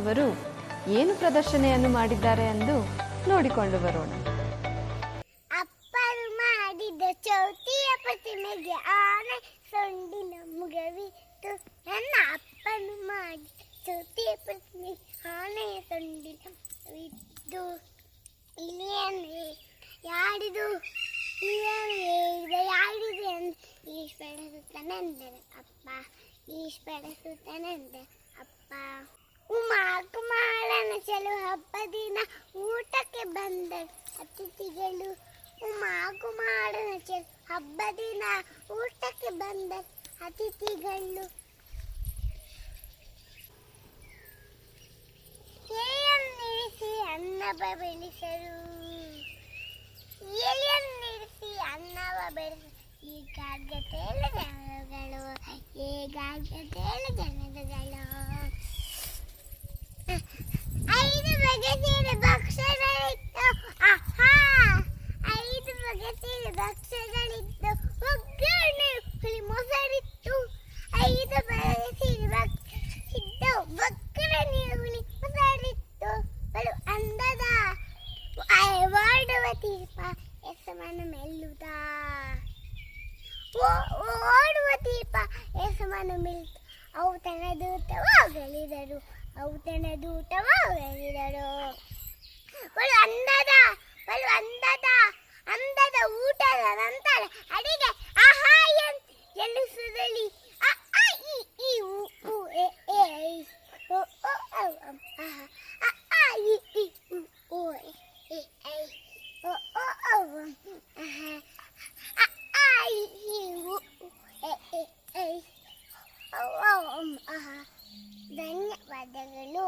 ಅವರು ಏನು ಪ್ರದರ್ಶನೆಯನ್ನು ಮಾಡಿದ್ದಾರೆ ಎಂದು ನೋಡಿಕೊಂಡು ಬರೋಣ. ಅಪ್ಪರು ಮಾಡಿದ ಚೌತಿಯ ಪ್ರತಿಮೆಗೆ ಆನೆ ಸೊಂಡಿನ ಮುಗವಿತ್ತು. ನನ್ನ ಅಪ್ಪನು ಮಾಡಿದ ಚೌತಿಯ ಪ್ರತಿಮೆಗೆ ಆನೆಯ ಸೊಂಡಿನ ಮುಗವಿತ್ತು. ಇಲಿಯನ್ನೇ ಯಾಡಿದು ಯಾಡಿದೆ ಈಶ್ವರ ಸುತನೆಂದರೆ ಅಪ್ಪ, ಈಶ್ವರ ಸುತನೆಂದರೆ ಅಪ್ಪ. ಉಮಾ ಕುಮಾರನ ಚೆಲುವ ಹಬ್ಬ ದಿನ ಊಟಕ್ಕೆ ಬಂದರು ಅತಿಥಿಗಳು. ಉಮಾ ಕುಮಾರನ ಚೆಲುವ ಹಬ್ಬ ದಿನ ಊಟಕ್ಕೆ ಬಂದರು ಅತಿಥಿಗಳು. ಎಲೆಯನ್ನಿರಿಸಿ ಅನ್ನವ ಬೆಳೆಸರು, ಎಲೆಯನ್ನಿರಿಸಿ ಅನ್ನವ ಬೆಳೆಸರು. ಈಗಾಗ ತೇಲ ಜನಗಳು, ಈಗಾಗ ತೇಲ ಜನಗಳು. 5 ಬಗೆಯ ಭಕ್ಷ್ಯಗಳಿತ್ತು. ಆಹಾ, 5 ಬಗೆಯ ಭಕ್ಷ್ಯಗಳಿತ್ತು. ಒಗ್ಗರಣೆ ಹುಳಿ ಮೊಸರಿತ್ತು. 5 ಬಗೆಯ ಭಕ್ಷ್ಯಗಳಿತ್ತು. ಒಗ್ಗರಣೆ ಹುಳಿ ಮೊಸರಿತ್ತು. ಬಲು ಅಂದದ ಓಡುವ ದೀಪ ಯೇಸುವನ್ನು ಮೆಲ್ಲುದ, ಓಡುವ ದೀಪ ಯೇಸುವನ್ನು ಮೆಲ್ಲುತ್ತ. ಔತಣ ದೂತವಾಗಲಿದರು, ಔತಣ ದೂತವಾಗಲಿದರು. ಬಲು ಅಂದದ ಅಂದದ ಊಟದ ನಂತರ ಅಡಿಗೆ ಆಹಾ ಎನಿಸುತ್ತಲಿ. ಅ ಆ ಇ ಉ ಎ ಎ ಐ ಓ ಓ ಔ ಅಂ ಆಹಾ. ಅ ಆ ಇ ಉ ಓ ಎ ಐ ಓ ಓ ಔ ಅಂ ಆಹಾ. ಅ ಆ ಇ ಉ ಎ ಎ ಐ ಓ ಓ ಅಂ ಆಹಾ. ಧನ್ಯವಾದಗಳು.